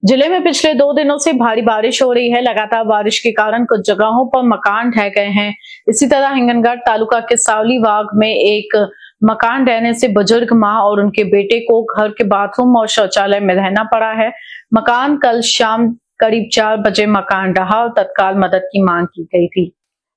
जिले में पिछले 2 दिनों से भारी बारिश हो रही है। लगातार बारिश के कारण कुछ जगहों पर मकान ढह गए हैं। इसी तरह हिंगनघाट तालुका के सावलीबाग में एक मकान ढहने से बुजुर्ग मां और उनके बेटे को घर के बाथरूम और शौचालय में रहना पड़ा है। मकान कल शाम करीब 4 बजे मकान ढहा और तत्काल मदद की मांग की गई थी।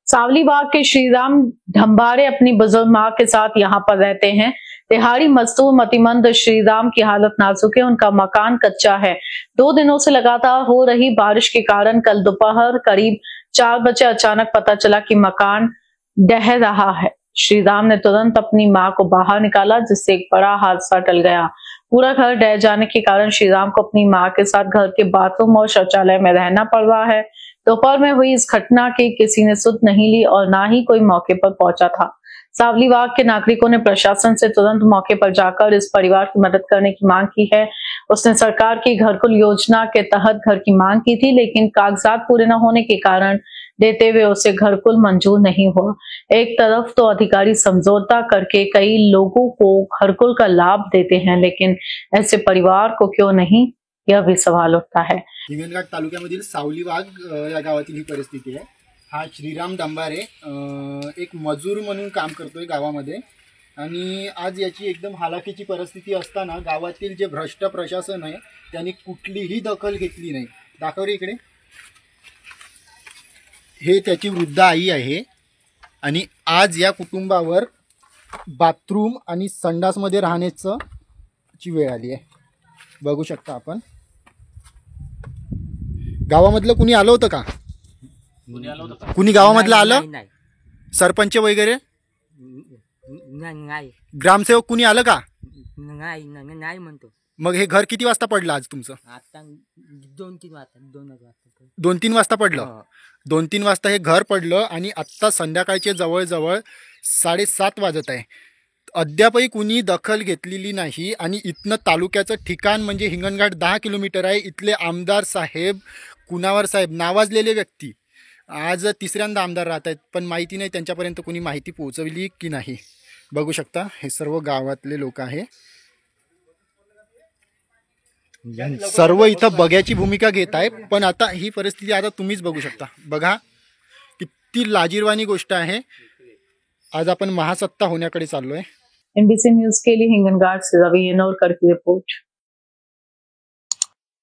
सावलीबाग के श्रीराम ढंबारे अपनी बुजुर्ग मां के साथ यहां पर रहते हैं। दिहाड़ी मजदूर मतिमंद श्रीराम की हालत नाजुक है। उनका मकान कच्चा है। 2 दिनों से लगातार हो रही बारिश के कारण कल दोपहर करीब 4 बजे अचानक पता चला कि मकान ढह रहा है। श्रीराम ने तुरंत अपनी मां को बाहर निकाला, जिससे एक बड़ा हादसा टल गया। पूरा घर ढह जाने के कारण श्रीराम को अपनी मां के साथ घर के बाथरूम और शौचालय में रहना पड़ रहा है। दोपहर में हुई इस घटना की किसी ने सुध नहीं ली और ना ही कोई मौके पर पहुंचा था। सावलीबाग के नागरिकों ने प्रशासन से तुरंत मौके पर जाकर इस परिवार की मदद करने की मांग की है। उसने सरकार की घरकुल योजना के तहत घर की मांग की थी, लेकिन कागजात पूरे न होने के कारण देते हुए उसे घरकुल मंजूर नहीं हुआ। एक तरफ तो अधिकारी समझौता करके कई लोगों को घरकुल का लाभ देते हैं, लेकिन ऐसे परिवार को क्यों नहीं, यह भी सवाल उठता है। हिंगणघाट तालुक्यामधील सावलीबाग या गावातील ही परिस्थिती आहे। हा श्रीराम डंबारे एक मजूर म्हणून काम करतोय गावामध्ये आणि आज याची एकदम हालाकीची परिस्थिती असताना गावातील जे भ्रष्ट प्रशासन आहे त्यांनी कुठलीही दखल घेतली नाही। दाखव रे इकडे। हे त्याची वृद्ध आई आहे आणि आज या कुटुंबावर बाथरूम आणि संडासमध्ये राहण्याची वेळ आली आहे। बघू शकता आपण। गावामधलं कुणी आलं होतं का? कुणी गावामधलं आलं? सरपंच वगैरे नाही, ग्रामसेवक कुणी आलं का? नाही म्हणतो। मग हे घर किती वाजता पडलं आज तुमचं? आता 2-3 वाजता 2-3 वाजता पडलं। 2-3 वाजता हे घर पडलं आणि आत्ता संध्याकाळचे जवळजवळ 7:30 वाजत आहे। अद्यापही कुणी दखल घेतलेली नाही आणि इथनं तालुक्याचं ठिकाण म्हणजे हिंगणघाट 10 किलोमीटर आहे। इथले आमदार साहेब, कुणावर साहेब नावाजलेले व्यक्ती आज तिसऱ्यांदा आमदार राहत आहेत, पण माहिती नाही त्यांच्यापर्यंत कुणी माहिती पोहोचवली की नाही। बघू शकता हे सर्व गावातले लोक आहे। सर्व इथं बघ्याची भूमिका घेत आहे, पण आता ही परिस्थिती आता तुम्हीच बघू शकता। बघा किती लाजिरवाणी गोष्ट आहे। आज आपण महासत्ता होण्याकडे चाललोय। एनबीसी न्यूज के लिए हिंगनघाट से रवि येनोरकर की रिपोर्ट।